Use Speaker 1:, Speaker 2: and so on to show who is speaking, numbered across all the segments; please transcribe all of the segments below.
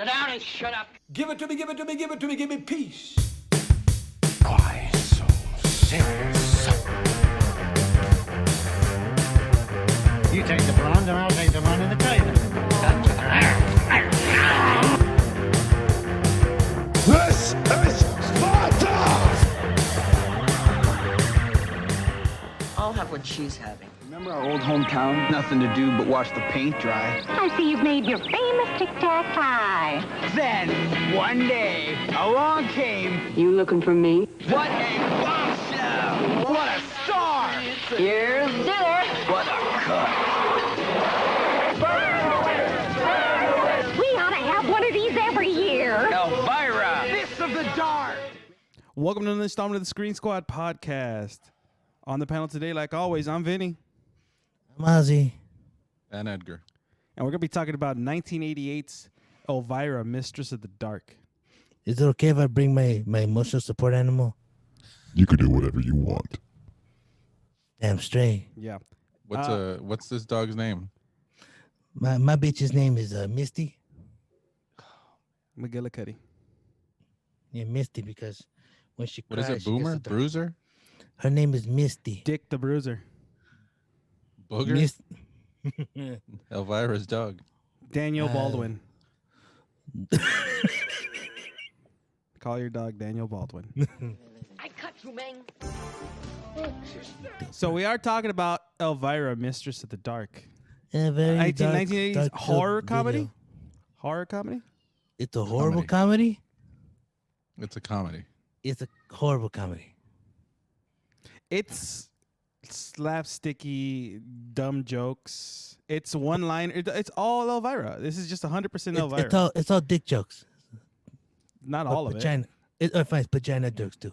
Speaker 1: Sit down and shut up.
Speaker 2: Give it to me, give it to me, give it to me, give me peace.
Speaker 3: Why so serious?
Speaker 4: You take the blonde and I'll take the one in the trailer.
Speaker 3: This is Sparta!
Speaker 1: I'll have what she's having.
Speaker 5: Remember our old hometown? Nothing to do but watch the paint dry.
Speaker 6: I see you've made your famous tic-tac tie.
Speaker 5: Then, one day, along came...
Speaker 6: You looking for me?
Speaker 5: What a bombshell! What a star!
Speaker 6: Here's dinner.
Speaker 5: What a cut!
Speaker 6: We ought to have one of these every year.
Speaker 5: Elvira! Fist of the dark!
Speaker 7: Welcome to another installment of the Screen Squad podcast. On the panel today, like always, I'm Vinny.
Speaker 8: I'm Ozzy.
Speaker 9: And Edgar.
Speaker 7: And we're going to be talking about 1988's Elvira, Mistress of the Dark.
Speaker 8: Is it okay if I bring my emotional support animal?
Speaker 3: You can do whatever you want.
Speaker 8: Damn straight.
Speaker 7: Yeah.
Speaker 9: What's this dog's name?
Speaker 8: My bitch's name is Misty.
Speaker 7: McGillicuddy.
Speaker 8: Yeah, Misty, because when she
Speaker 9: What
Speaker 8: cries,
Speaker 9: is it, Boomer? Bruiser?
Speaker 8: Her name is Misty.
Speaker 7: Dick the Bruiser.
Speaker 9: Booger? Elvira's dog.
Speaker 7: Daniel Baldwin. Call your dog Daniel Baldwin.
Speaker 1: I cut you, man.
Speaker 7: So we are talking about Elvira, Mistress of the Dark.
Speaker 8: Yeah, very
Speaker 7: 1980s
Speaker 8: dark
Speaker 7: horror
Speaker 8: video.
Speaker 7: comedy? Horror comedy?
Speaker 8: It's a horrible comedy?
Speaker 9: It's a comedy.
Speaker 8: It's a horrible comedy.
Speaker 7: It's slapsticky, dumb jokes. It's one line. It's all Elvira. This is just 100% Elvira.
Speaker 8: It's all dick jokes.
Speaker 7: Not all of it.
Speaker 8: Fine, it's vagina jokes too.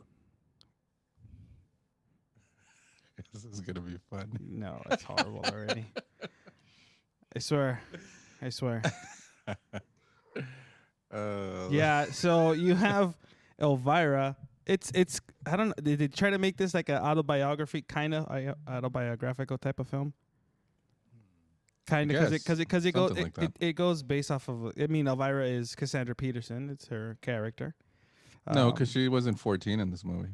Speaker 9: This is going to be fun.
Speaker 7: No, it's horrible already. I swear. Yeah, so you have Elvira. It's I don't know. Did they try to make this like an autobiography, kind of autobiographical type of film? Kind of, because it goes based off of. I mean, Elvira is Cassandra Peterson. It's her character.
Speaker 9: No, because she wasn't 14 in this movie.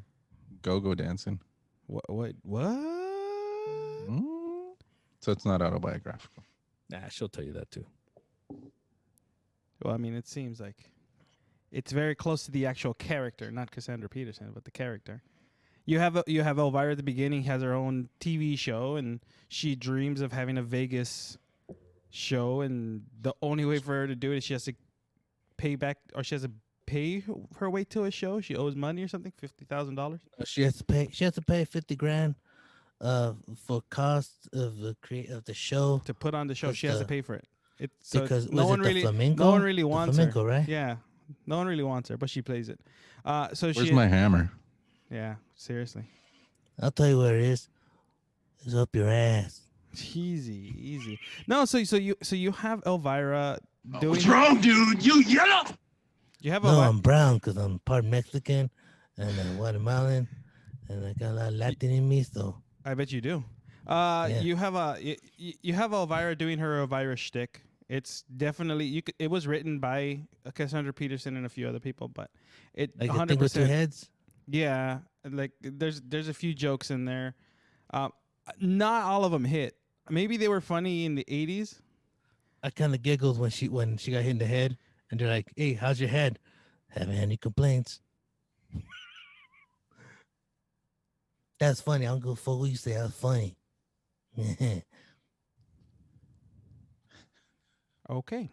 Speaker 9: Go dancing.
Speaker 7: What?
Speaker 9: So it's not autobiographical.
Speaker 8: Nah, she'll tell you that too.
Speaker 7: Well, I mean, it seems like it's very close to the actual character, not Cassandra Peterson, but the character. You have Elvira at the beginning, has her own TV show, and she dreams of having a Vegas show, and the only way for her to do it is she has to pay back, or she has to pay her way to a show. She owes money or something, $50,000.
Speaker 8: She has to pay $50,000 for cost of the show.
Speaker 7: To put on the show, she has to pay for it.
Speaker 8: Because
Speaker 7: no one really wants her.
Speaker 8: Flamenco, right?
Speaker 7: Yeah, no one really wants her, but she plays it.
Speaker 9: Where's my hammer?
Speaker 7: Yeah, seriously.
Speaker 8: I'll tell you where it is. It's up your ass.
Speaker 7: Easy. No, so you have Elvira doing.
Speaker 3: What's wrong, dude? You yellow!
Speaker 7: You have
Speaker 8: No,
Speaker 7: Elvira.
Speaker 8: I'm brown because I'm part Mexican and Guatemalan, and I got a lot of Latin in me, so.
Speaker 7: I bet you do. You have Elvira doing her Elvira shtick. It's definitely it was written by Cassandra Peterson and a few other people, but it
Speaker 8: Like
Speaker 7: 100%.
Speaker 8: the thing with two heads?
Speaker 7: Yeah, like there's a few jokes in there. Not all of them hit. Maybe they were funny in the 80s.
Speaker 8: I kind of giggled when she got hit in the head, and they're like, "Hey, how's your head? Haven't had any complaints." That's funny. I'm gonna fool you. Say that's funny.
Speaker 7: Okay.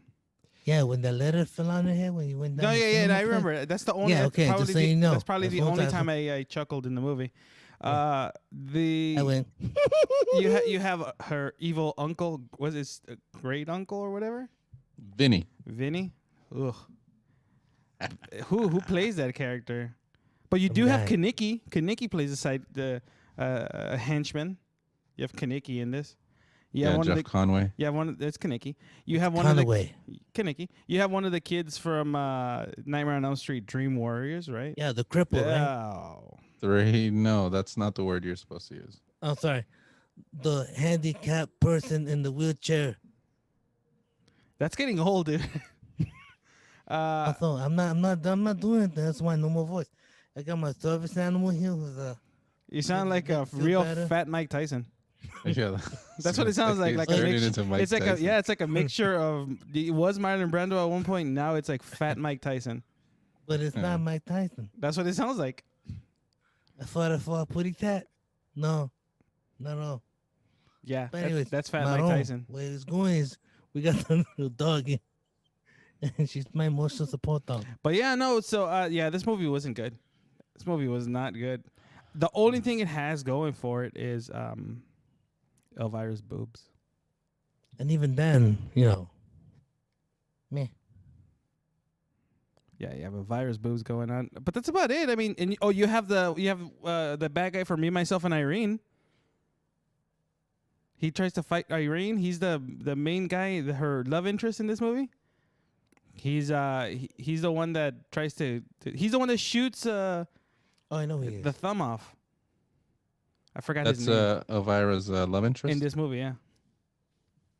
Speaker 8: Yeah, when the letter fell on her head when you went down.
Speaker 7: No, yeah, I remember. That's the only.
Speaker 8: Yeah, okay.
Speaker 7: That's
Speaker 8: Just so you know,
Speaker 7: that's probably
Speaker 8: that's
Speaker 7: the
Speaker 8: one
Speaker 7: only
Speaker 8: time-
Speaker 7: time I chuckled in the movie.
Speaker 8: I went.
Speaker 7: You have her evil uncle. Was it great uncle or whatever?
Speaker 9: Vinny.
Speaker 7: Ugh. Who plays that character? But you do have Kaniki. Kaniki plays a henchman. You have Kaniki in this.
Speaker 9: Jeff Conway.
Speaker 7: Yeah, it's Kaniki. You have one
Speaker 8: Conway.
Speaker 7: of the Kaniki. You have one of the kids from Nightmare on Elm Street, Dream Warriors, right?
Speaker 8: Yeah, the cripple, right?
Speaker 7: Oh.
Speaker 9: No, that's not the word you're supposed to use.
Speaker 8: Oh, sorry. The handicapped person in the wheelchair.
Speaker 7: That's getting old, dude.
Speaker 8: Also, I'm not doing it. That's why no more voice. I got my service animal here. Who's
Speaker 7: You sound like a
Speaker 8: feel
Speaker 7: real
Speaker 8: better?
Speaker 7: fat Mike Tyson.
Speaker 9: Yeah,
Speaker 7: That's what it sounds like.
Speaker 9: He's
Speaker 7: Like a
Speaker 9: turning
Speaker 7: mixture.
Speaker 9: into Mike
Speaker 7: It's like
Speaker 9: Tyson.
Speaker 7: it's like a mixture of. It was Marlon Brando at one point. Now it's like fat Mike Tyson.
Speaker 8: but it's
Speaker 9: Yeah.
Speaker 8: not Mike Tyson.
Speaker 7: That's what it sounds like.
Speaker 8: I thought I put it that. No.
Speaker 7: Yeah,
Speaker 8: But anyways,
Speaker 7: that's fat
Speaker 8: Maron,
Speaker 7: Mike Tyson.
Speaker 8: Where it's going is we got the little dog in, and she's my emotional support dog.
Speaker 7: But yeah, no. So yeah, this movie wasn't good. This movie was not good. The only thing it has going for it is Elvira's boobs.
Speaker 8: And even then, meh.
Speaker 7: Yeah, you have Elvira's boobs going on, but that's about it. I mean, and you have the bad guy from Me, Myself, and Irene. He tries to fight Irene. He's the main guy, her love interest in this movie. He's the one that tries to. He's the one that shoots
Speaker 8: Oh, I know he is.
Speaker 7: the thumb off. I forgot
Speaker 9: That's
Speaker 7: his name
Speaker 9: Elvira's love interest.
Speaker 7: in this movie. Yeah,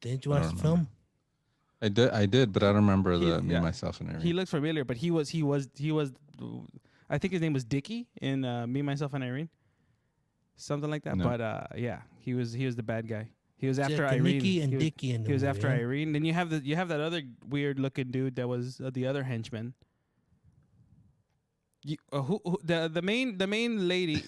Speaker 8: Didn't you
Speaker 9: I
Speaker 8: watch
Speaker 9: don't
Speaker 8: the film?
Speaker 9: I did, but I don't remember
Speaker 7: He-
Speaker 9: Me,
Speaker 7: yeah.
Speaker 9: Myself, and Irene.
Speaker 7: he looks familiar, but he was. I think his name was Dickie in Me, Myself, and Irene. Something like that.
Speaker 9: No.
Speaker 7: But yeah, he was the bad guy. He was after
Speaker 8: Jack and
Speaker 7: Irene.
Speaker 8: Nicky and
Speaker 7: he was,
Speaker 8: Dickie in the
Speaker 7: he was
Speaker 8: movie,
Speaker 7: after
Speaker 8: yeah?
Speaker 7: Irene. Then you have that other weird looking dude that was the other henchman. The main lady.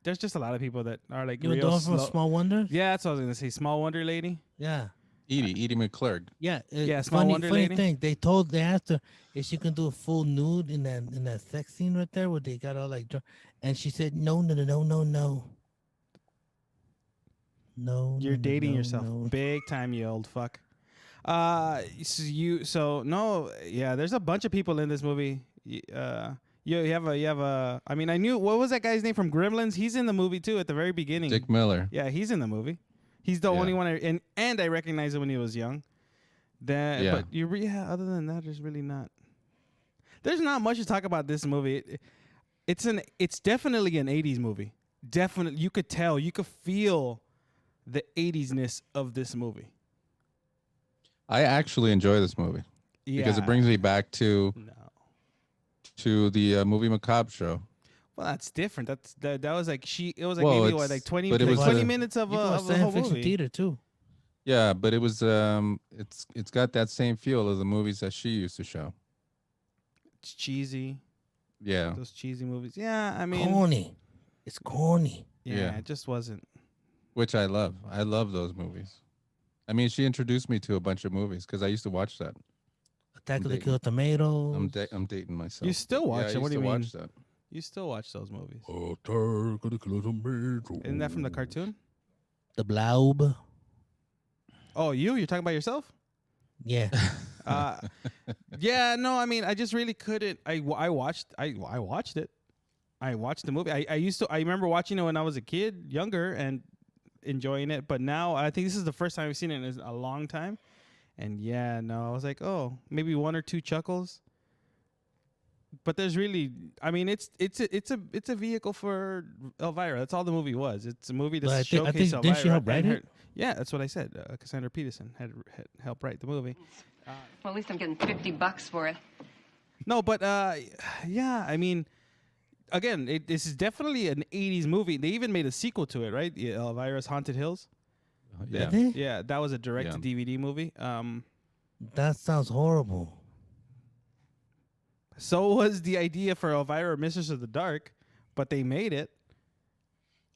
Speaker 7: There's just a lot of people that are like
Speaker 8: You were the
Speaker 7: real
Speaker 8: one from
Speaker 7: slow.
Speaker 8: Small Wonders?
Speaker 7: Yeah, that's what I was gonna say. Small Wonder Lady.
Speaker 8: Yeah.
Speaker 9: Edie McClurg.
Speaker 8: Yeah.
Speaker 7: Yeah, Small
Speaker 8: funny,
Speaker 7: Wonder
Speaker 8: funny
Speaker 7: Lady.
Speaker 8: thing. They asked her if she can do a full nude in that sex scene right there where they got all like drunk, and she said no. No.
Speaker 7: You're
Speaker 8: no,
Speaker 7: dating
Speaker 8: no,
Speaker 7: yourself
Speaker 8: no.
Speaker 7: big time, you old fuck. There's a bunch of people in this movie. You have a. I mean, I knew what was that guy's name from Gremlins? He's in the movie too at the very beginning.
Speaker 9: Dick Miller.
Speaker 7: Yeah, he's in the movie. He's the
Speaker 9: Yeah.
Speaker 7: only one, and I recognized him when he was young.
Speaker 9: Yeah.
Speaker 7: But other than that, there's really not. There's not much to talk about this movie. It's definitely an '80s movie. Definitely, you could tell, you could feel the '80s-ness of this movie.
Speaker 9: I actually enjoy this movie because it brings me back to the movie Macabre Show.
Speaker 7: Well, that's different. That was like it was like
Speaker 9: Well,
Speaker 7: maybe what,
Speaker 9: it's-
Speaker 7: like 20,
Speaker 9: but it was
Speaker 7: 20
Speaker 9: a-
Speaker 7: minutes of
Speaker 8: You can watch
Speaker 7: the
Speaker 8: science
Speaker 7: whole
Speaker 8: fiction
Speaker 7: movie.
Speaker 8: theater too.
Speaker 9: Yeah, but it was it's got that same feel as the movies that she used to show.
Speaker 7: It's cheesy.
Speaker 9: Yeah.
Speaker 7: Those cheesy movies. Yeah, I mean,
Speaker 8: Corny. It's corny.
Speaker 9: Yeah.
Speaker 7: it just wasn't.
Speaker 9: Which I love. I love those movies. I mean, she introduced me to a bunch of movies because I used to watch that.
Speaker 8: Attack of the
Speaker 9: dating.
Speaker 8: Killer Tomatoes.
Speaker 9: I'm dating myself.
Speaker 7: You still watch
Speaker 9: yeah,
Speaker 7: it?
Speaker 9: I
Speaker 7: What do
Speaker 9: used
Speaker 7: you
Speaker 9: to
Speaker 7: mean?
Speaker 9: watch that.
Speaker 7: You still watch those movies?
Speaker 3: Attack of the Killer Tomatoes.
Speaker 7: Isn't that from the cartoon?
Speaker 8: The Blob.
Speaker 7: Oh, you're talking about yourself?
Speaker 8: Yeah.
Speaker 7: Yeah, no, I mean, I just really couldn't. I watched it. I watched the movie. I remember watching it when I was a kid, younger, and enjoying it. But now I think this is the first time I've seen it in a long time. And yeah, no, I was like, oh, maybe one or two chuckles. But there's really, I mean, it's a vehicle for Elvira. That's all the movie was. It's a movie to
Speaker 8: But I
Speaker 7: showcase
Speaker 8: think-
Speaker 7: Elvira.
Speaker 8: didn't she help
Speaker 7: and
Speaker 8: write
Speaker 7: her-
Speaker 8: it?
Speaker 7: Yeah, that's what I said. Cassandra Peterson had helped write the movie.
Speaker 10: Well, at least I'm getting $50 for it.
Speaker 7: No, but yeah, I mean, again, this is definitely an '80s movie. They even made a sequel to it, right? Yeah, Elvira's Haunted Hills.
Speaker 9: Yeah.
Speaker 8: Did they?
Speaker 7: Yeah, that was a direct-to-DVD movie.
Speaker 8: That sounds horrible.
Speaker 7: So was the idea for Elvira, Mistress of the Dark, but they made it.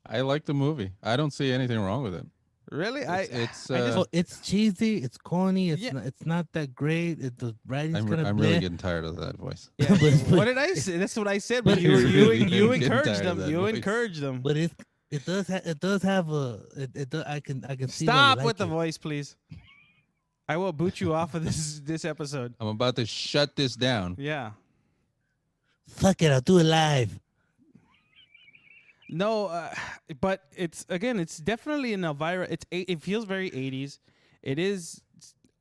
Speaker 9: I like the movie. I don't see anything wrong with it.
Speaker 7: Really?
Speaker 9: It's
Speaker 8: So it's cheesy. It's corny. It's
Speaker 7: Yeah.
Speaker 8: it's not that great. The writing's
Speaker 9: I'm,
Speaker 8: kind of
Speaker 9: I'm really getting tired of that voice.
Speaker 7: Yeah. What did I say? That's what I said. But
Speaker 8: But
Speaker 7: you
Speaker 9: really
Speaker 7: you
Speaker 9: getting
Speaker 7: encouraged
Speaker 9: tired of
Speaker 7: them.
Speaker 9: that
Speaker 7: You
Speaker 9: voice.
Speaker 7: encouraged them.
Speaker 8: But it does have a it does, I can see why you
Speaker 7: Stop
Speaker 8: like
Speaker 7: with the
Speaker 8: it.
Speaker 7: voice, please. I will boot you off of this episode.
Speaker 9: I'm about to shut this down.
Speaker 7: Yeah.
Speaker 8: Fuck it, I'll do it live.
Speaker 7: No, but it's definitely an Elvira. It feels very 80s. It is.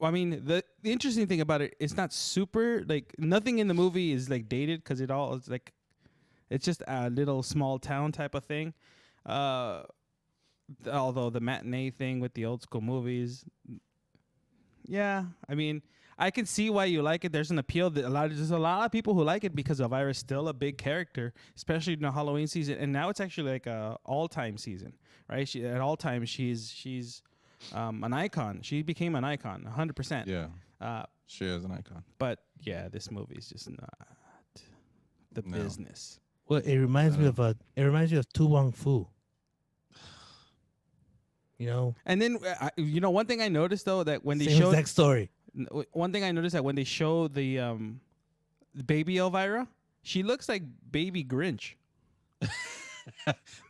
Speaker 7: I mean, the interesting thing about it, it's not super like nothing in the movie is like dated because it's like it's just a little small town type of thing. Although the matinee thing with the old school movies, yeah. I mean, I can see why you like it. There's an appeal that there's a lot of people who like it because Elvira's still a big character, especially in the Halloween season. And now it's actually like a all-time season, right? At all times she's an icon. She became an icon, 100%.
Speaker 9: Yeah. She is an icon.
Speaker 7: But yeah, this movie is just not the business.
Speaker 8: Well, it reminds me of Tu Wong Fu. You know.
Speaker 7: And then one thing I noticed though that when they
Speaker 8: Same
Speaker 7: showed
Speaker 8: exact story.
Speaker 7: One thing I noticed that when they show the baby Elvira, she looks like baby Grinch.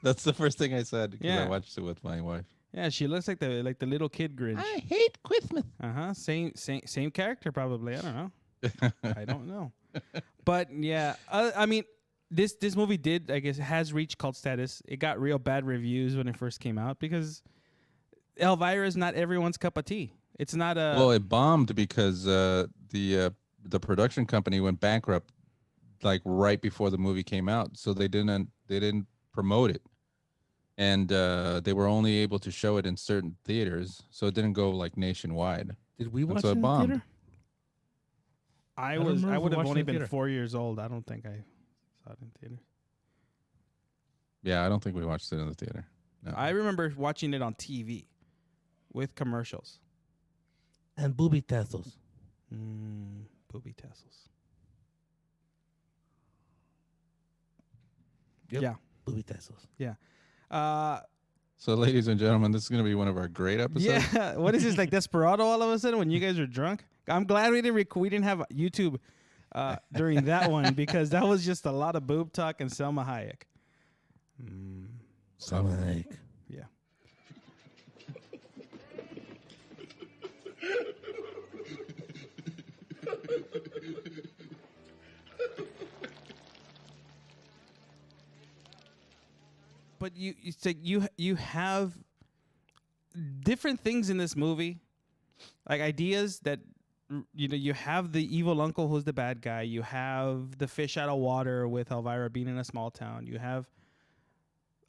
Speaker 9: That's the first thing I said because
Speaker 7: Yeah.
Speaker 9: I watched it with my wife.
Speaker 7: Yeah, she looks like the little kid Grinch.
Speaker 5: I hate Christmas.
Speaker 7: Same character probably. I don't know. I don't know. But yeah, I mean, this movie has reached cult status. It got real bad reviews when it first came out because Elvira is not everyone's cup of tea. It's not a
Speaker 9: Well, it bombed because the production company went bankrupt like right before the movie came out, so they didn't promote it, and they were only able to show it in certain theaters, so it didn't go like nationwide.
Speaker 8: Did we watch
Speaker 9: so
Speaker 8: it
Speaker 9: it
Speaker 8: in
Speaker 9: bombed.
Speaker 8: theater?
Speaker 7: I
Speaker 8: don't remember if we
Speaker 7: would have
Speaker 8: watched it
Speaker 7: only
Speaker 8: in
Speaker 7: been
Speaker 8: theater.
Speaker 7: 4 years old. I don't think I saw it in theater.
Speaker 9: Yeah, I don't think we watched it in the theater. No.
Speaker 7: I remember watching it on TV with commercials.
Speaker 8: And booby tassels.
Speaker 7: Booby tassels.
Speaker 8: Yep.
Speaker 7: Yeah.
Speaker 8: Booby tassels.
Speaker 7: Yeah.
Speaker 9: So, ladies and gentlemen, this is going to be one of our great episodes.
Speaker 7: Yeah. What is this, like Desperado all of a sudden when you guys are drunk? I'm glad we didn't have YouTube during that one because that was just a lot of boob talk and Selma Hayek.
Speaker 8: Selma Hayek.
Speaker 7: Yeah. But it's like you have different things in this movie, like ideas that you have the evil uncle who's the bad guy. You have the fish out of water with Elvira being in a small town. You have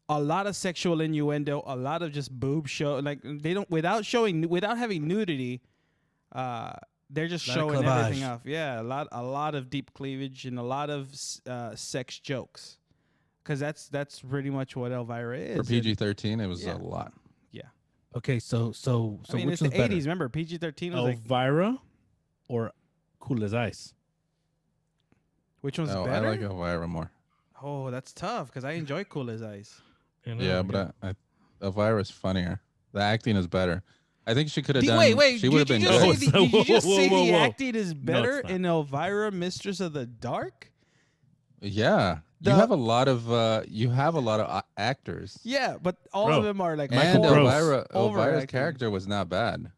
Speaker 7: a lot of sexual innuendo, a lot of just boob show. Like they don't without having nudity. They're just showing everything off. Yeah, a lot of deep cleavage and a lot of sex jokes. Because that's pretty much what Elvira is.
Speaker 9: For PG-13, it was a lot.
Speaker 7: Yeah.
Speaker 8: Okay, so
Speaker 7: I mean,
Speaker 8: which
Speaker 7: it's the
Speaker 8: was better?
Speaker 7: 80s. Remember, PG-13 was like...
Speaker 11: Elvira or Cool as Ice?
Speaker 7: Which one's better?
Speaker 9: I like Elvira more.
Speaker 7: Oh, that's tough because I enjoy Cool as Ice.
Speaker 9: Yeah, but Elvira's funnier. The acting is better. I think she could have done...
Speaker 7: Wait,
Speaker 9: she would have been
Speaker 7: did
Speaker 9: good.
Speaker 7: you just say the
Speaker 11: whoa.
Speaker 7: acting is better
Speaker 11: not.
Speaker 7: in Elvira, Mistress of the Dark?
Speaker 9: Yeah. You have a lot of actors.
Speaker 7: Yeah, but all
Speaker 11: Bro.
Speaker 7: of them are like...
Speaker 9: And Elvira's
Speaker 7: overacting.
Speaker 9: character was not bad.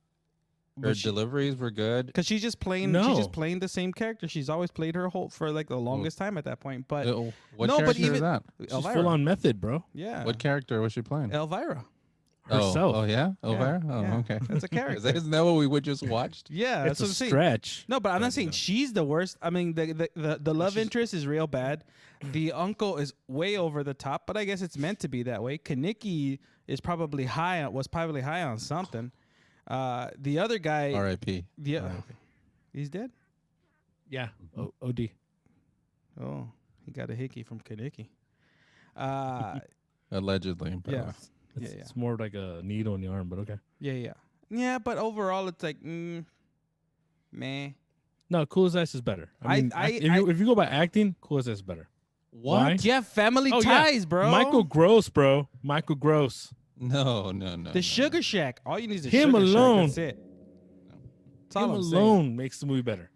Speaker 9: Her deliveries were good.
Speaker 7: Because she's just playing the same character. She's always played her whole for like the longest time at that point. But
Speaker 9: What character is that?
Speaker 11: She's
Speaker 7: Elvira.
Speaker 11: full on method, bro.
Speaker 7: Yeah.
Speaker 9: What character was she playing?
Speaker 7: Elvira.
Speaker 11: Herself.
Speaker 9: Oh yeah? Elvira?
Speaker 7: Yeah,
Speaker 9: Oh,
Speaker 7: yeah.
Speaker 9: okay.
Speaker 7: That's a character.
Speaker 9: Isn't that what we just watched?
Speaker 7: Yeah,
Speaker 11: It's
Speaker 7: that's
Speaker 11: a
Speaker 7: what I'm saying.
Speaker 11: stretch.
Speaker 7: No, but I'm not saying she's the worst. I mean, the love interest is real bad. The uncle is way over the top, but I guess it's meant to be that way. Kaneki is probably was probably high on something. The other guy,
Speaker 9: R.I.P.
Speaker 7: He's dead.
Speaker 11: Yeah. OD.
Speaker 7: Oh, he got a hickey from Kaneki.
Speaker 9: Allegedly. But
Speaker 7: Yeah.
Speaker 11: It's more like a needle in the arm, but okay.
Speaker 7: Yeah. But overall, it's like, meh.
Speaker 11: No, Cool as Ice is better. I mean, if you go by acting, Cool as Ice is better.
Speaker 7: What?
Speaker 11: Why?
Speaker 7: You have family
Speaker 11: Oh,
Speaker 7: ties,
Speaker 11: yeah.
Speaker 7: bro.
Speaker 11: Michael Gross, bro. Michael Gross.
Speaker 9: No.
Speaker 7: The Sugar Shack. All you need is a
Speaker 11: Him
Speaker 7: Sugar
Speaker 11: alone.
Speaker 7: Shack. That's it. That's all
Speaker 11: Him
Speaker 7: I'm
Speaker 11: alone
Speaker 7: saying.
Speaker 11: makes the movie better.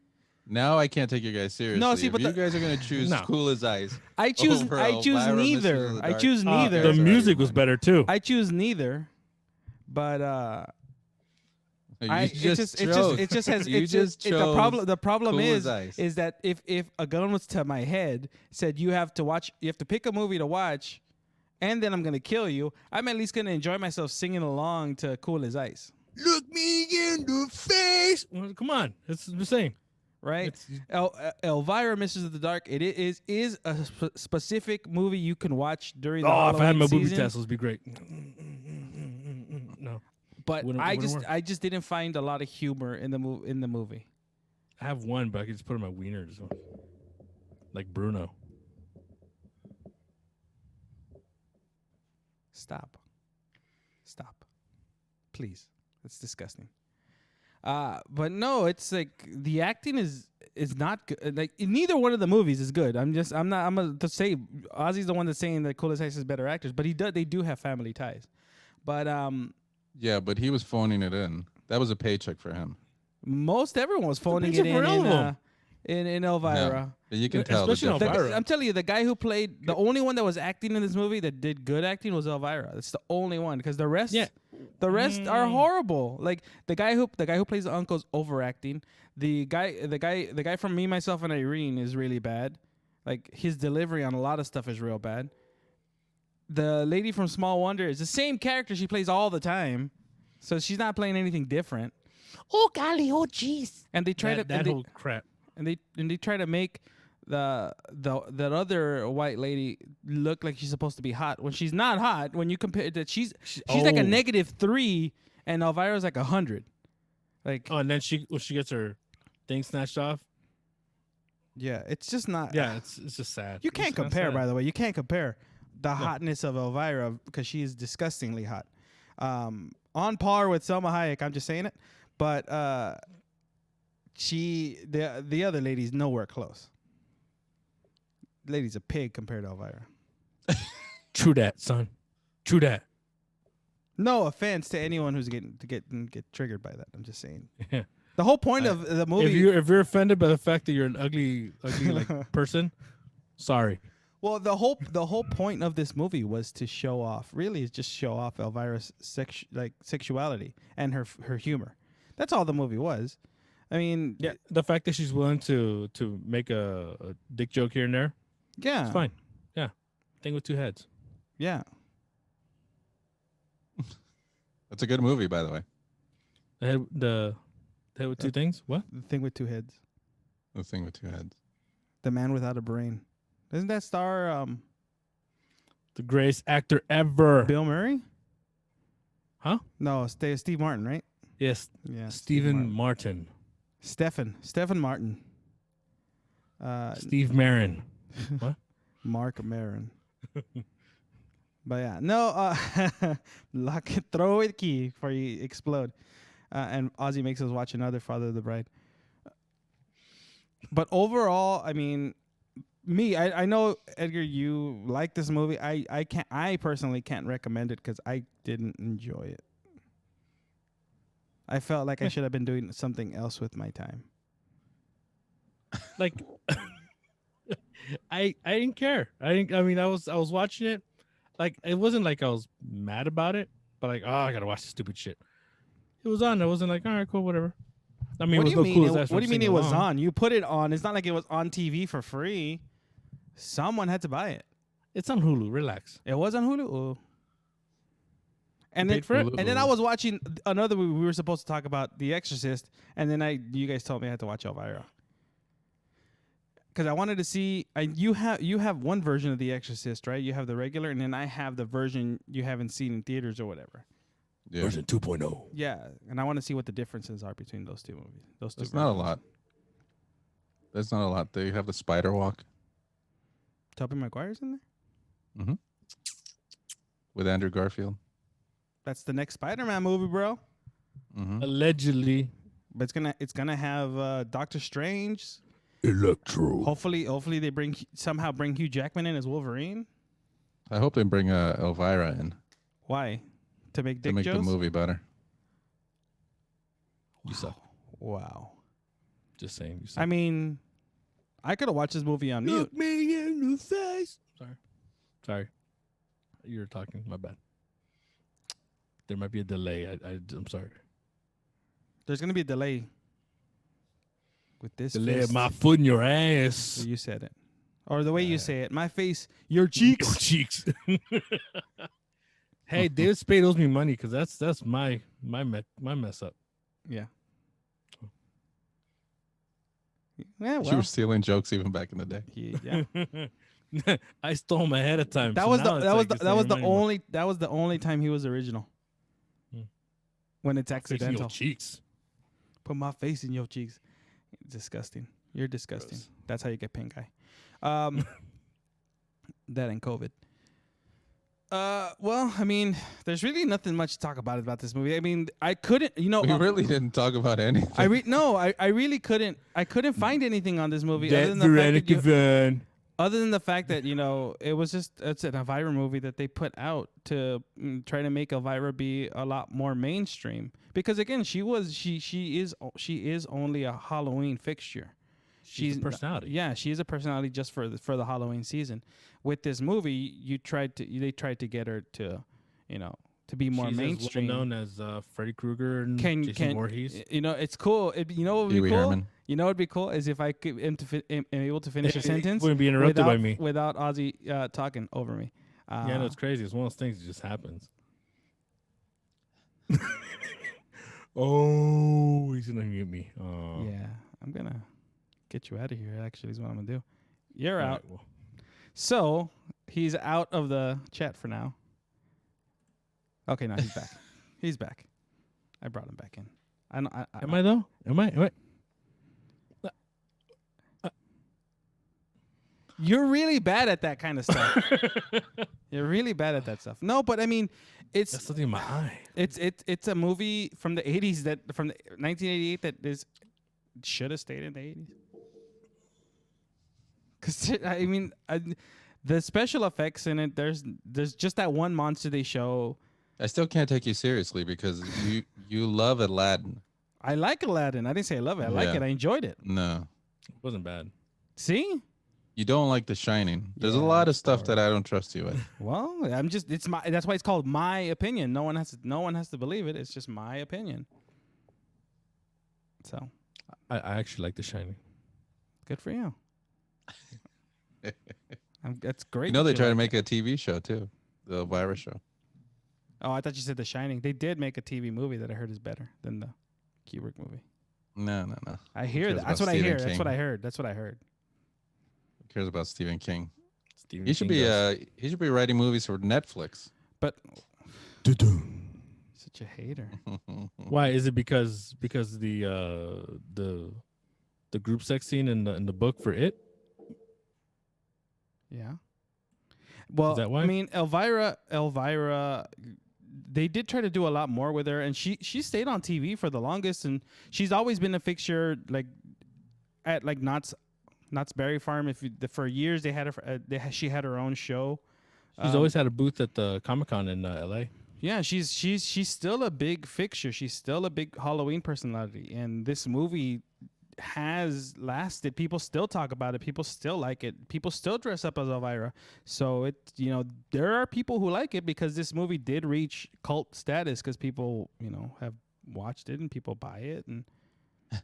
Speaker 9: Now I can't take you guys seriously.
Speaker 7: No, see,
Speaker 9: if
Speaker 7: but
Speaker 9: you guys are going to choose
Speaker 11: No.
Speaker 9: Cool as Ice.
Speaker 7: I choose
Speaker 9: over
Speaker 7: neither.
Speaker 9: Elvira, Mistress of the
Speaker 7: I
Speaker 9: Dark.
Speaker 7: choose neither.
Speaker 11: The music was better too.
Speaker 7: I choose neither. But
Speaker 9: You
Speaker 7: it just has
Speaker 9: You just chose
Speaker 7: the problem
Speaker 9: Cool
Speaker 7: is
Speaker 9: as Ice.
Speaker 7: that if a gun was to my head said you have to pick a movie to watch and then I'm gonna kill you, I'm at least gonna enjoy myself singing along to Cool as Ice.
Speaker 11: Look me in the face. Well, come on, it's the same.
Speaker 7: Right? Elvira, Mistress of the Dark. It is a specific movie you can watch during the
Speaker 11: If I had my
Speaker 7: Halloween
Speaker 11: booby
Speaker 7: season.
Speaker 11: tassels, it'd be great. No.
Speaker 7: But
Speaker 11: Wouldn't
Speaker 7: I
Speaker 11: work.
Speaker 7: just didn't find a lot of humor in the movie.
Speaker 11: I have one, but I can just put it in my wiener, like Bruno.
Speaker 7: Stop. Please. That's disgusting. But no, it's like the acting is not good. Like neither one of the movies is good. I'm gonna say Ozzy's the one that's saying that Coolest Ice is better actors, but they do have family ties. But
Speaker 9: yeah, but he was phoning it in. That was a paycheck for him.
Speaker 7: Most everyone was phoning it in Elvira.
Speaker 9: Yeah, you can tell.
Speaker 11: Especially Elvira.
Speaker 7: I'm telling you, the guy who played the only one that was acting in this movie that did good acting was Elvira. It's the only one because the rest are horrible. Like the guy who plays the uncle's overacting. The guy from Me, Myself, and Irene is really bad. Like his delivery on a lot of stuff is real bad. The lady from Small Wonder is the same character she plays all the time, so she's not playing anything different.
Speaker 8: Oh golly, oh jeez.
Speaker 7: And they try
Speaker 11: whole crap.
Speaker 7: And they try to make that other white lady look like she's supposed to be hot when she's not hot. When you compare that, she's like a -3, and Elvira's like 100. Like
Speaker 11: and then she gets her thing snatched off.
Speaker 7: Yeah, it's just not.
Speaker 11: Yeah, it's just sad.
Speaker 7: You can't compare, by the way. You can't compare the hotness of Elvira because she is disgustingly hot. On par with Selma Hayek. I'm just saying it, but the other lady's nowhere close. The lady's a pig compared to Elvira.
Speaker 11: True that, son. True that.
Speaker 7: No offense to anyone who's get triggered by that. I'm just saying. Yeah. The whole point of the movie.
Speaker 11: If you're offended by the fact that you're an ugly like person, sorry.
Speaker 7: Well, the whole point of this movie was to show off. Really, is just show off Elvira's sexuality and her humor. That's all the movie was. I mean,
Speaker 11: yeah, the fact that she's willing to make a dick joke here and there.
Speaker 7: Yeah,
Speaker 11: it's fine. Yeah, thing with two heads.
Speaker 7: Yeah,
Speaker 9: that's a good movie, by the way.
Speaker 11: The head with two things. What?
Speaker 7: The thing with two heads.
Speaker 9: The thing with two heads.
Speaker 7: The man without a brain. Doesn't that star
Speaker 11: the greatest actor ever?
Speaker 7: Bill Murray?
Speaker 11: Huh?
Speaker 7: No, Steve Martin, right?
Speaker 11: Yes.
Speaker 7: Yeah.
Speaker 11: Stephen Martin.
Speaker 7: Stephen Martin.
Speaker 11: Steve Marin. What?
Speaker 7: Mark Maron. But yeah, no. Throw it key before you explode. And Ozzy makes us watch another Father of the Bride. But overall, I mean, I know, Edgar, you like this movie. I personally can't recommend it because I didn't enjoy it. I felt like I should have been doing something else with my time.
Speaker 11: Like, I didn't care. I was watching it. Like, it wasn't like I was mad about it, but like, oh, I gotta watch this stupid shit. It was on. I wasn't like, all right, cool, whatever. I mean,
Speaker 7: what
Speaker 11: it was no cool.
Speaker 7: What do you mean it was on? You put it on. It's not like it was on TV for free. Someone had to buy it.
Speaker 11: It's on Hulu. Relax.
Speaker 7: It was on Hulu. Oh. And then,
Speaker 11: for it?
Speaker 7: And then I was watching another movie. We were supposed to talk about The Exorcist, and then you guys told me I had to watch Elvira because I wanted to see. You have one version of The Exorcist, right? You have the regular, and then I have the version you haven't seen in theaters or whatever.
Speaker 3: Yeah. Version 2.0.
Speaker 7: Yeah, and I want to see what the differences are between those two movies.
Speaker 9: There's not a lot. There's not a lot. They have the spider walk.
Speaker 7: Tobey Maguire's in there?
Speaker 9: Mm-hmm. With Andrew Garfield.
Speaker 7: That's the next Spider-Man movie, bro.
Speaker 9: Mm-hmm.
Speaker 11: Allegedly.
Speaker 7: But it's gonna have Doctor Strange.
Speaker 3: Electro.
Speaker 7: Hopefully they somehow bring Hugh Jackman in as Wolverine.
Speaker 9: I hope they bring Elvira in.
Speaker 7: Why? To make dick jokes?
Speaker 9: The movie better.
Speaker 11: You suck.
Speaker 7: Wow.
Speaker 11: Just saying. You suck.
Speaker 7: I mean, I could have watched this movie on mute.
Speaker 11: Look me in the face. Sorry. You're talking. My bad. There might be a delay. I'm sorry.
Speaker 7: There's gonna be a delay with this.
Speaker 11: Delay
Speaker 7: fist.
Speaker 11: my foot in your ass.
Speaker 7: You said it, or the way you say it. My face, your cheeks.
Speaker 11: Your cheeks. Hey, David Spade owes me money because that's my mess up.
Speaker 7: Yeah. Yeah, well.
Speaker 9: You were stealing jokes even back in the day.
Speaker 7: Yeah.
Speaker 11: I stole them ahead of time.
Speaker 7: That was the only time he was original. When it's accidental.
Speaker 11: Your cheeks.
Speaker 7: Put my face in your cheeks. disgusting. You're disgusting.
Speaker 11: Gross.
Speaker 7: That's how you get pink eye. That and COVID. Well, I mean, there's really nothing much to talk about this movie. I mean, I couldn't,
Speaker 9: We really didn't talk about anything.
Speaker 7: I really couldn't. I couldn't find anything on this movie
Speaker 8: That Veronica Vaughn.
Speaker 7: other than the fact that it's an Elvira movie that they put out to try to make Elvira be a lot more mainstream. Because again, she is only a Halloween fixture.
Speaker 11: She's a personality.
Speaker 7: Yeah, she is a personality just for the Halloween season. With this movie, they tried to get her to, to be more
Speaker 11: She's
Speaker 7: mainstream.
Speaker 11: as well known as Freddy Krueger and Jason Voorhees.
Speaker 7: It's cool. What would be
Speaker 9: Pee-wee
Speaker 7: cool?
Speaker 9: Herman.
Speaker 7: You know what would be cool is if I could am able to finish a sentence.
Speaker 11: Wouldn't be interrupted by me
Speaker 7: without Ozzy talking over me.
Speaker 11: Yeah, no, it's crazy. It's one of those things that just happens. Oh, he's gonna mute me. Oh.
Speaker 7: Yeah, I'm gonna get you out of here. Actually, is what I'm gonna do. You're
Speaker 11: All
Speaker 7: out.
Speaker 11: right, well.
Speaker 7: So he's out of the chat for now. Okay, no, he's back. He's back. I brought him back in.
Speaker 11: Am I though? Am I?
Speaker 7: You're really bad at that kind of stuff. You're really bad at that stuff. No, but I mean, it's
Speaker 11: That's something in my eye.
Speaker 7: It's a movie from the 80s from 1988 that should have stayed in the 80s. Cause I mean, the special effects in it. There's just that one monster they show.
Speaker 9: I still can't take you seriously because you love Aladdin.
Speaker 7: I like Aladdin. I didn't say I love it. I like it. I enjoyed it.
Speaker 9: No,
Speaker 11: It wasn't bad.
Speaker 7: See?
Speaker 9: you don't like The Shining. There's a lot of stuff that I don't trust you with.
Speaker 7: Well, that's why it's called my opinion. No one has to believe it. It's just my opinion. So,
Speaker 11: I actually like The Shining.
Speaker 7: good for you. That's great.
Speaker 9: You know
Speaker 7: that
Speaker 9: they try to
Speaker 7: like
Speaker 9: make a TV show too, the Elvira show.
Speaker 7: Oh, I thought you said The Shining. They did make a TV movie that I heard is better than the Kubrick movie.
Speaker 9: No.
Speaker 7: I hear
Speaker 9: cares
Speaker 7: that. That's
Speaker 9: about
Speaker 7: what I hear.
Speaker 9: Stephen
Speaker 7: That's what
Speaker 9: King?
Speaker 7: I heard. That's what I heard.
Speaker 9: Who cares about Stephen King?
Speaker 11: Stephen
Speaker 9: He should
Speaker 11: King
Speaker 9: be
Speaker 11: does.
Speaker 9: he should be writing movies for Netflix.
Speaker 7: But
Speaker 3: Doo-doo.
Speaker 7: such a hater.
Speaker 11: Why is it because the group sex scene in the book for it?
Speaker 7: Yeah. Well,
Speaker 11: that why?
Speaker 7: I mean, Elvira, they did try to do a lot more with her, and she stayed on TV for the longest, and she's always been a fixture, like at like Knott's Berry Farm. For years they had her, she had her own show.
Speaker 11: She's always had a booth at the Comic-Con in L.A.
Speaker 7: Yeah, she's still a big fixture. She's still a big Halloween personality, and this movie has lasted. People still talk about it. People still like it. People still dress up as Elvira. So there are people who like it because this movie did reach cult status because people have watched it and people buy it, and that's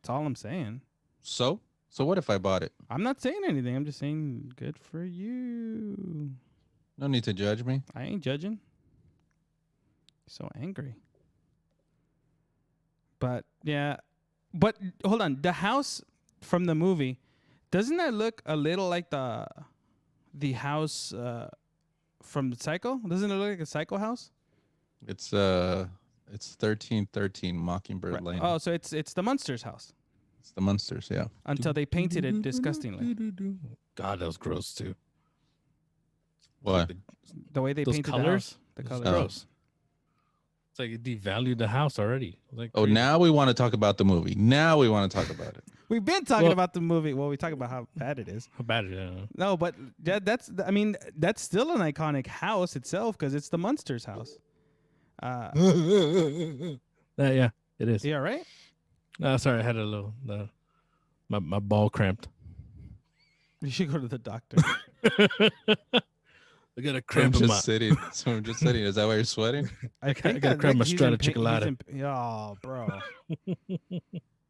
Speaker 7: all I'm saying.
Speaker 9: So what if I bought it?
Speaker 7: I'm not saying anything. I'm just saying good for you.
Speaker 9: No need to judge me.
Speaker 7: I ain't judging. So angry. But yeah, but hold on. The house from the movie, doesn't that look a little like the house from Psycho? Doesn't it look like a Psycho house?
Speaker 9: It's 1313 Mockingbird
Speaker 7: Right.
Speaker 9: Lane.
Speaker 7: Oh, so it's the Munsters house
Speaker 9: It's the Munsters, yeah.
Speaker 7: until they painted it disgustingly.
Speaker 11: God, that was gross too.
Speaker 9: What?
Speaker 7: The way they
Speaker 11: Those
Speaker 7: painted
Speaker 11: colors?
Speaker 7: the
Speaker 11: Those
Speaker 7: colors.
Speaker 9: Oh.
Speaker 11: gross. It's like it devalued the house already. Like
Speaker 9: Oh,
Speaker 11: crazy.
Speaker 9: now we want to talk about the movie. Now we want to talk about it.
Speaker 7: We've been talking
Speaker 11: Well-
Speaker 7: about the movie. Well, we talk about how bad it is.
Speaker 11: How bad it is.
Speaker 7: No, but that's still an iconic house itself because it's the Munsters house.
Speaker 11: Yeah, it is.
Speaker 7: You all right?
Speaker 11: No, sorry, I had a little my ball cramped.
Speaker 7: You should go to the doctor.
Speaker 11: I got a
Speaker 9: I'm
Speaker 11: cramp in my.
Speaker 9: just sitting. So I'm just sitting. Is that why you're sweating?
Speaker 7: I
Speaker 11: gotta grab my
Speaker 7: he's
Speaker 11: strata
Speaker 7: in pain-
Speaker 11: chocolate.
Speaker 7: he's in- Oh, bro.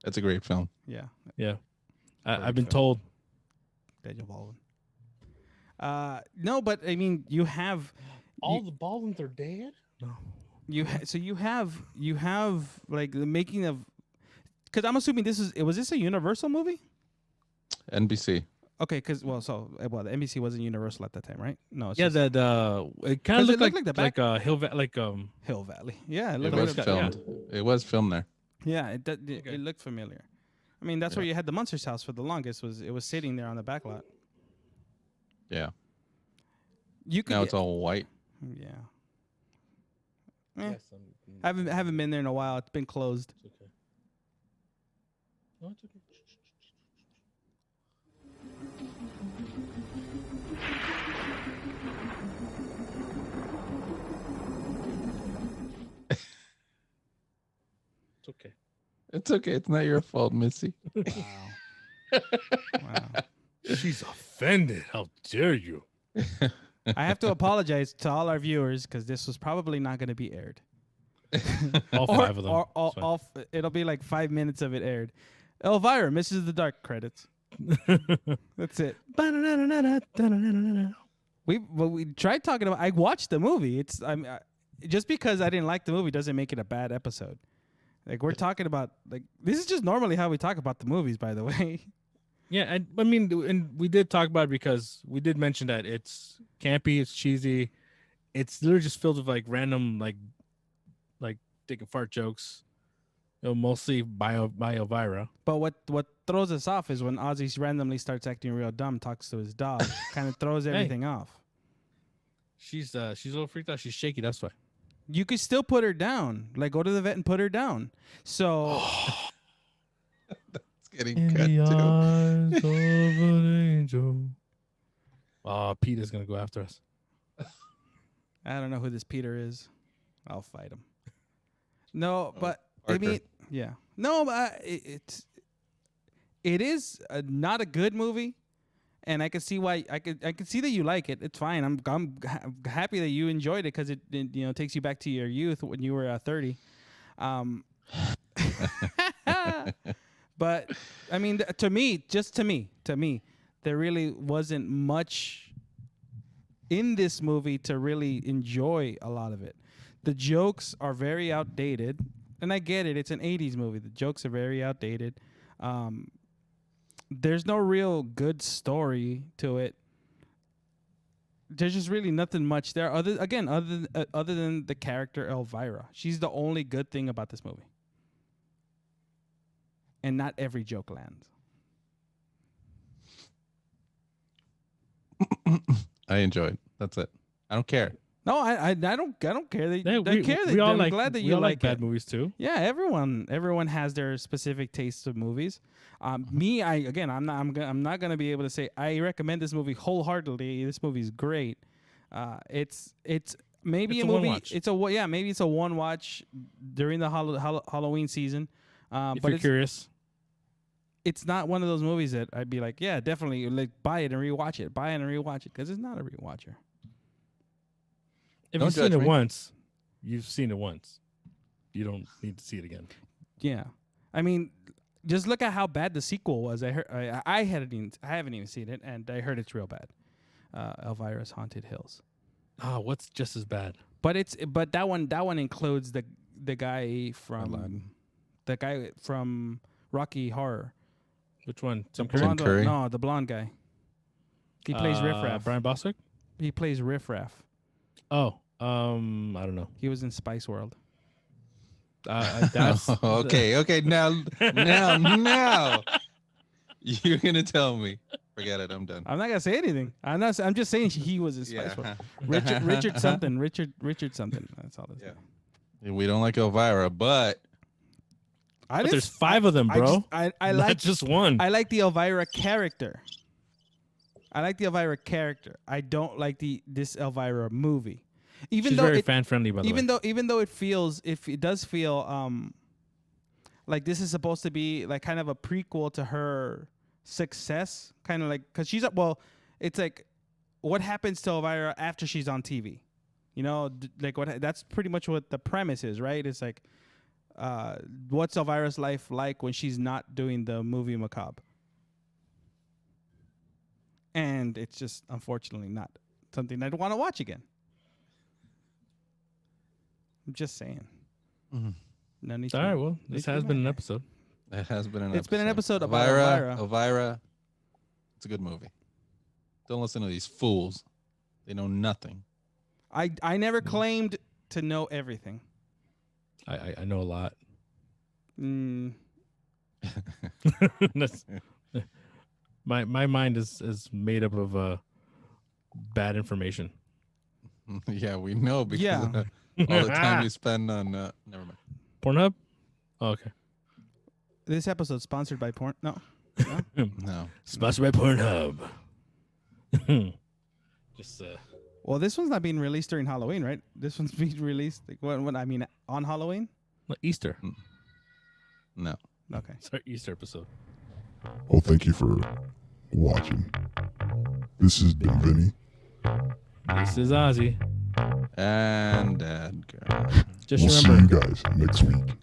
Speaker 9: That's a great film.
Speaker 7: Yeah.
Speaker 11: Yeah, I've been
Speaker 7: Perfect.
Speaker 11: told.
Speaker 7: Daniel Baldwin. No, but I mean, you have
Speaker 11: The Baldwins are dead. No.
Speaker 7: you have like the making of, because I'm assuming was this a Universal movie?
Speaker 9: NBC.
Speaker 7: Okay, because the NBC wasn't Universal at that time, right? No, it's
Speaker 11: Yeah,
Speaker 7: just
Speaker 11: that it kind of
Speaker 7: 'Cause it
Speaker 11: looked
Speaker 7: looked like the back-
Speaker 11: Hill
Speaker 7: Hill Valley. Yeah,
Speaker 9: It
Speaker 7: looked
Speaker 9: was
Speaker 7: like
Speaker 9: filmed. It was filmed there.
Speaker 7: Yeah, it looked familiar. I mean, that's where you had the Munsters house for the longest. It was sitting there on the back lot.
Speaker 9: Yeah.
Speaker 7: You could
Speaker 9: Now it's all white.
Speaker 7: Yeah.
Speaker 11: Yes,
Speaker 7: Haven't been there in a while. It's been closed.
Speaker 11: It's okay. No, it's okay. It's okay.
Speaker 9: It's okay. It's not your fault, Missy.
Speaker 7: Wow.
Speaker 11: She's offended. How dare you?
Speaker 7: I have to apologize to all our viewers because this was probably not going to be aired.
Speaker 11: All 5 of them.
Speaker 7: Or it'll be like 5 minutes of it aired. Elvira, Mrs. the Dark credits. That's it. We tried talking about. I watched the movie. Just because I didn't like the movie doesn't make it a bad episode. Like we're talking about this is just normally how we talk about the movies. By the way.
Speaker 11: Yeah, I mean, and we did talk about it because we did mention that it's campy, it's cheesy, it's literally just filled with like random like dick and fart jokes, mostly by Elvira.
Speaker 7: But what throws us off is when Ozzy randomly starts acting real dumb, talks to his dog, kind of throws everything off.
Speaker 11: She's a little freaked out. She's shaky. That's why.
Speaker 7: You could still put her down. Like go to the vet and put her down. So.
Speaker 9: Getting
Speaker 11: In
Speaker 9: cut
Speaker 11: the
Speaker 9: too.
Speaker 11: eyes of an angel. Peter's gonna go after us.
Speaker 7: I don't know who this Peter is. I'll fight him. No, but
Speaker 9: Parker.
Speaker 7: I mean, yeah, no, but it is not a good movie, and I can see why. I can see that you like it. It's fine. I'm happy that you enjoyed it because it takes you back to your youth when you were 30. But I mean, to me, there really wasn't much in this movie to really enjoy a lot of it. The jokes are very outdated, and I get it. It's an 80s movie. The jokes are very outdated. There's no real good story to it. There's just really nothing much there other than the character Elvira. She's the only good thing about this movie. And not every joke lands.
Speaker 9: I enjoyed. That's it. I don't care.
Speaker 7: No, I don't care. I care that
Speaker 11: we all
Speaker 7: I'm
Speaker 11: like,
Speaker 7: glad that
Speaker 11: we
Speaker 7: you
Speaker 11: all
Speaker 7: like
Speaker 11: bad
Speaker 7: it.
Speaker 11: movies too.
Speaker 7: Yeah, everyone has their specific tastes of movies. Me, I'm not gonna be able to say I recommend this movie wholeheartedly. This movie's great. It's maybe
Speaker 11: It's
Speaker 7: a
Speaker 11: a
Speaker 7: movie.
Speaker 11: one-watch.
Speaker 7: Maybe it's a one watch during the Halloween season.
Speaker 11: If
Speaker 7: But
Speaker 11: you're curious,
Speaker 7: it's not one of those movies that I'd be like, yeah, definitely like buy it and rewatch it, because it's not a rewatcher.
Speaker 11: if
Speaker 9: Don't
Speaker 11: you've seen
Speaker 9: judge
Speaker 11: it
Speaker 9: me.
Speaker 11: once, you've seen it once. You don't need to see it again.
Speaker 7: Yeah, I mean, just look at how bad the sequel was. I heard I haven't even seen it, and I heard it's real bad. Elvira's Haunted Hills.
Speaker 11: What's just as bad?
Speaker 7: But that one includes the guy
Speaker 9: Aladdin.
Speaker 7: from Rocky Horror.
Speaker 11: Which one? Tim
Speaker 7: The
Speaker 11: Curry?
Speaker 7: blonde,
Speaker 9: Curry?
Speaker 7: no, the blonde guy. He plays Riff Raff.
Speaker 11: Brian Boswick?
Speaker 7: He plays Riff Raff.
Speaker 11: Oh, I don't know.
Speaker 7: He was in Spice World.
Speaker 11: That's
Speaker 9: Okay. Now, you're gonna tell me. Forget it. I'm done.
Speaker 7: I'm not gonna say anything. I'm just saying he was in Spice World. Richard something. Richard something. That's all.
Speaker 9: Yeah, we don't like Elvira, but
Speaker 7: I
Speaker 11: But there's 5 of them, bro.
Speaker 7: I
Speaker 11: Not
Speaker 7: like
Speaker 11: just one.
Speaker 7: I like the Elvira character. I don't like this Elvira movie. Even
Speaker 11: She's
Speaker 7: though
Speaker 11: very fan friendly, by the way.
Speaker 7: even though it does feel like this is supposed to be like kind of a prequel to her success, kind of like because it's like what happens to Elvira after she's on TV, like that's pretty much what the premise is, right? It's like what's Elvira's life like when she's not doing the movie macabre, and it's just unfortunately not something I'd want to watch again. I'm just saying.
Speaker 9: Mm-hmm.
Speaker 11: All right, well, this has been an episode.
Speaker 9: it has been an.
Speaker 7: It's been an episode about
Speaker 9: Elvira.
Speaker 7: Elvira.
Speaker 9: Elvira. It's a good movie. Don't listen to these fools. They know nothing.
Speaker 7: I never claimed to know everything.
Speaker 11: I know a lot. That's, my mind is made up of bad information.
Speaker 9: Yeah, we know because
Speaker 7: Yeah.
Speaker 9: all the time you spend on. Never mind.
Speaker 11: Pornhub? Oh, okay.
Speaker 7: This episode's sponsored by porn. No.
Speaker 9: No.
Speaker 11: Sponsored by Pornhub. Just
Speaker 7: Well, this one's not being released during Halloween, right? This one's being released like when I mean on Halloween.
Speaker 11: Easter.
Speaker 9: No.
Speaker 7: Okay.
Speaker 11: It's our Easter episode.
Speaker 3: Well, thank you for watching. This has been Vinny.
Speaker 11: This is Ozzy.
Speaker 9: And Dad girl.
Speaker 11: Just
Speaker 3: We'll see
Speaker 11: remember.
Speaker 3: you guys next week.